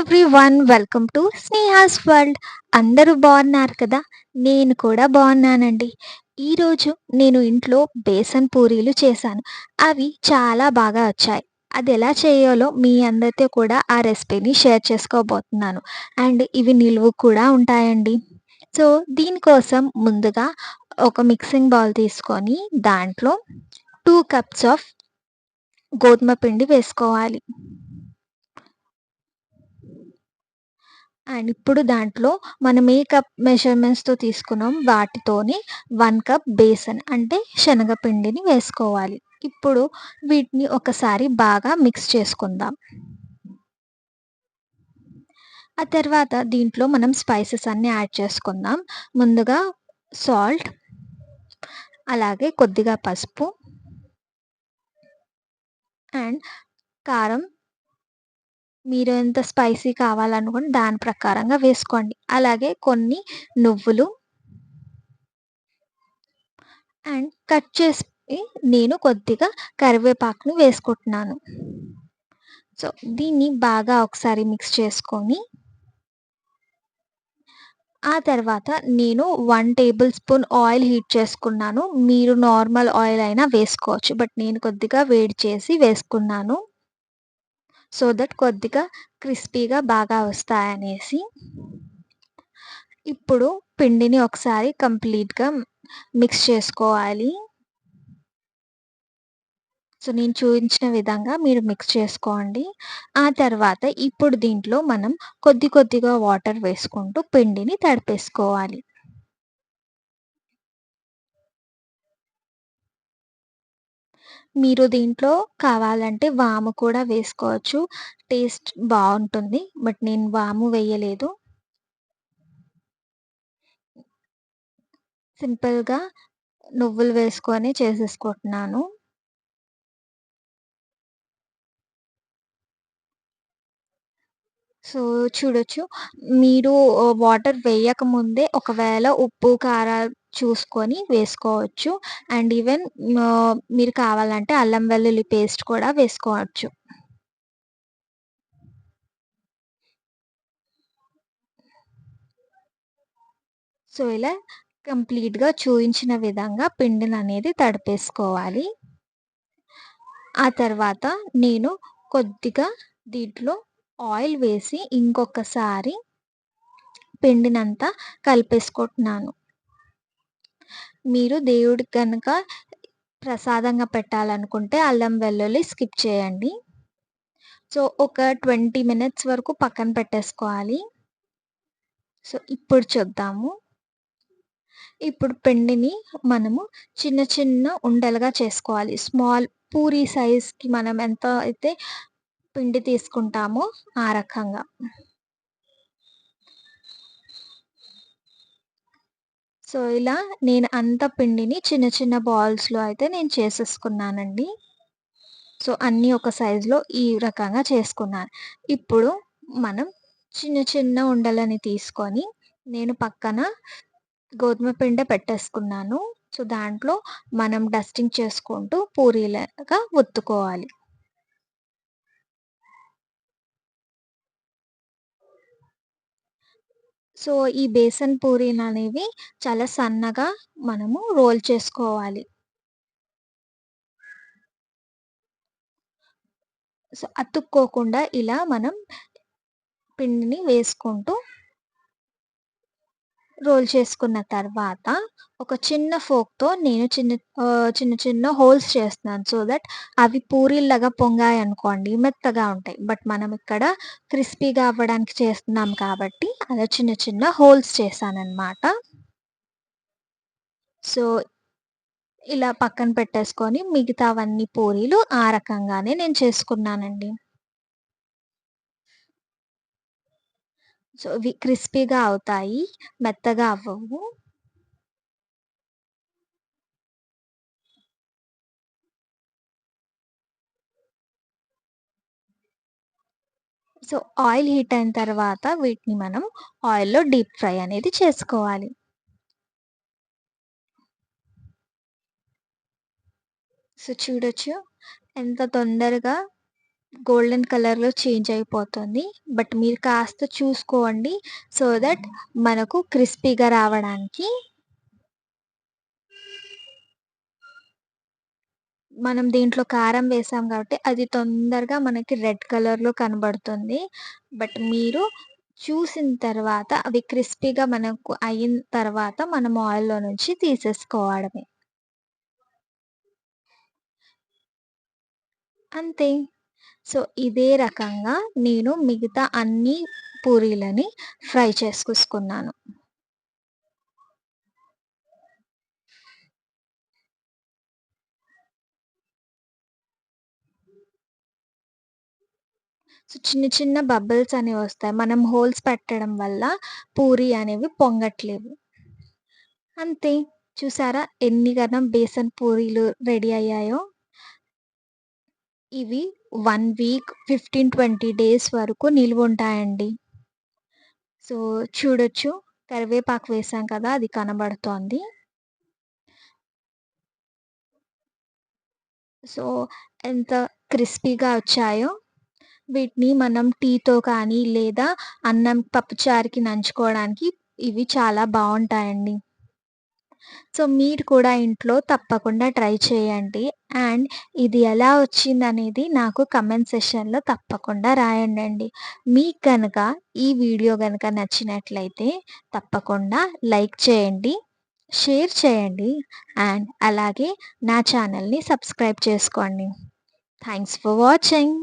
Everyone welcome to Sneha's world. అందరూ బాగున్నారు కదా? నేను కూడా బాగున్నానండి. ఈరోజు నేను ఇంట్లో బేసన్ పూరీలు చేశాను. అవి చాలా బాగా వచ్చాయి. అది ఎలా చేయాలో మీ అందరితో కూడా ఆ రెసిపీని షేర్ చేసుకోబోతున్నాను. అండ్ ఇవి నిలువ కూడా ఉంటాయండి. సో దీనికోసం ముందుగా ఒక మిక్సింగ్ బౌల్ తీసుకొని దాంట్లో 2 కప్స్ ఆఫ్ గోధుమ పిండి వేసుకోవాలి. అండ్ ఇప్పుడు దాంట్లో మనం ఏ కప్ మెజర్‌మెంట్స్‌తో తీసుకున్నాం వాటితోని 1 కప్ బేసన్ అంటే శనగపిండిని వేసుకోవాలి. ఇప్పుడు వీటిని ఒకసారి బాగా మిక్స్ చేసుకుందాం. ఆ తర్వాత దీంట్లో మనం స్పైసెస్ అన్నీ యాడ్ చేసుకుందాం. ముందుగా సాల్ట్, అలాగే కొద్దిగా పసుపు అండ్ కారం మీరు ఎంత స్పైసీ కావాలనుకుంటే దాని ప్రకారంగా వేసుకోండి. అలాగే కొన్ని నువ్వులు అండ్ కట్ చేసి నేను కొద్దిగా కరివేపాకుని వేసుకుంటున్నాను. సో, దీన్ని బాగా ఒకసారి మిక్స్ చేసుకొని, ఆ తర్వాత నేను 1 టేబుల్ స్పూన్ ఆయిల్ హీట్ చేసుకున్నాను. మీరు నార్మల్ ఆయిల్ అయినా వేసుకోవచ్చు. బట్ నేను కొద్దిగా వేడి చేసి వేసుకున్నాను. సో దట్ కొద్దిగా క్రిస్పీగా బాగా వస్తాయనేసి. ఇప్పుడు పిండిని ఒకసారి కంప్లీట్‌గా మిక్స్ చేసుకోవాలి. సో, నేను చూయించిన విధంగా మీరు మిక్స్ చేసుకోండి. ఆ తర్వాత ఇప్పుడు దీంట్లో మనం కొద్దిగా వాటర్ వేసుకుంటూ పిండిని తడిపేసుకోవాలి. మీరు దీంట్లో కావాలంటే వాము కూడా వేసుకోవచ్చు. టేస్ట్ బావుంటుంది. బట్ నేను వాము వేయలేదు. సింపుల్‌గా నువ్వులు వేసుకొని చేసేసుకుంటున్నాను. సో, చూడొచ్చు. మీరు వాటర్ వేయకముందే ఒకవేళ ఉప్పు, కారాలు చూసుకొని వేసుకోవచ్చు. అండ్ ఈవెన్ మీరు కావాలంటే అల్లం వెల్లుల్లి పేస్ట్ కూడా వేసుకోవచ్చు. సో, ఇలా కంప్లీట్‌గా చూయించిన విధంగా పిండిననేది తడిపేసుకోవాలి. ఆ తర్వాత నేను కొద్దిగా దీంట్లో ఆయిల్ వేసి ఇంకొకసారి పిండినంతా కలిపేసుకుంటున్నాను. మీరు దేవుడికి గనక ప్రసాదంగా పెట్టాలనుకుంటే అల్లం వెల్లుల్లి స్కిప్ చేయండి. సో, ఒక 20 మినిట్స్ వరకు పక్కన పెట్టేసుకోవాలి. సో, ఇప్పుడు చూద్దాము. ఇప్పుడు పిండిని మనము చిన్న ఉండలుగా చేసుకోవాలి. స్మాల్ పూరి సైజ్‌కి మనం ఎంత అయితే పిండి తీసుకుంటామో ఆ రకంగా. సో, ఇలా నేను అంత పిండిని చిన్న బాల్స్‌లో అయితే నేను చేసేసుకున్నానండి. సో, అన్నీ ఒక సైజులో ఈ రకంగా చేసుకున్నాను. ఇప్పుడు మనం చిన్న ఉండలని తీసుకొని నేను పక్కన గోధుమ పిండి పెట్టేసుకున్నాను. సో, దాంట్లో మనం డస్టింగ్ చేసుకుంటూ పూరీలాగా ఒత్తుకోవాలి. సో, ఈ బేసన్ పూరీలనేవి చాలా సన్నగా మనము రోల్ చేసుకోవాలి. సో, అతుక్కోకుండా ఇలా మనం పిండిని వేసుకుంటూ రోల్ చేసుకున్న తర్వాత ఒక చిన్న ఫోర్క్‌తో నేను చిన్న హోల్స్ చేస్తున్నాను. సో దట్ అవి పూరీల్లాగా పొంగాయనుకోండి మెత్తగా ఉంటాయి. బట్ మనం ఇక్కడ క్రిస్పీగా అవ్వడానికి చేస్తున్నాం కాబట్టి అలా చిన్న హోల్స్ చేశాననమాట. సో, ఇలా పక్కన పెట్టేసుకొని మిగతావన్నీ పూరీలు ఆ రకంగానే నేను చేసుకున్నానండి. సో, ఇవి క్రిస్పీగా అవుతాయి. మెత్తగా అవ్వవు. సో, ఆయిల్ హీట్ అయిన తర్వాత వీటిని మనం ఆయిల్‌లో డీప్ ఫ్రై అనేది చేసుకోవాలి. సో, చూడొచ్చు ఎంత తొందరగా గోల్డెన్ కలర్‌లో చేంజ్ అయిపోతుంది. బట్ మీరు కాస్త చూసుకోండి. సో దట్ మనకు క్రిస్పీగా రావడానికి. మనం దీంట్లో కారం వేసాం కాబట్టి అది తొందరగా మనకి రెడ్ కలర్‌లో కనబడుతుంది. బట్ మీరు చూసిన తర్వాత అవి క్రిస్పీగా మనకు అయిన తర్వాత మనం ఆయిల్‌లో నుంచి తీసేసుకోవడమే. అంతే. సో, ఇదే రకంగా నేను మిగతా అన్ని పూరీలని ఫ్రై చేసుకున్నాను. సో, చిన్న చిన్న బబుల్స్ అనేవొస్తాయి. మనం హోల్స్ పెట్టడం వల్ల పూరి అనేవి పొంగట్లేవు. అంతే. చూసారా ఎన్ని గనం బేసన్ పూరీలు రెడీ అయ్యాయో? ఇవి 1 వీక్ 15, 20 డేస్ వరకు నిలువుంటాయండి. సో, చూడొచ్చు. కరివేపాకు వేసాం కదా! అది కనబడుతోంది. సో, ఎంత క్రిస్పీగా వచ్చాయో. వీటిని మనం టీతో కానీ, లేదా అన్నం పప్పుచారుకి నంచుకోవడానికి ఇవి చాలా బావుంటాయండి. సో, మీరు కూడా ఇంట్లో తప్పకుండా ట్రై చేయండి. అండ్ ఇది ఎలా వచ్చిందనేది నాకు కమెంట్ సెషన్‌లో తప్పకుండా రాయండండి. మీకు గనక ఈ వీడియో గనక నచ్చినట్లయితే తప్పకుండా లైక్ చేయండి, షేర్ చేయండి అండ్ అలాగే నా ఛానల్‌ని సబ్స్క్రైబ్ చేసుకోండి. Thanks for watching.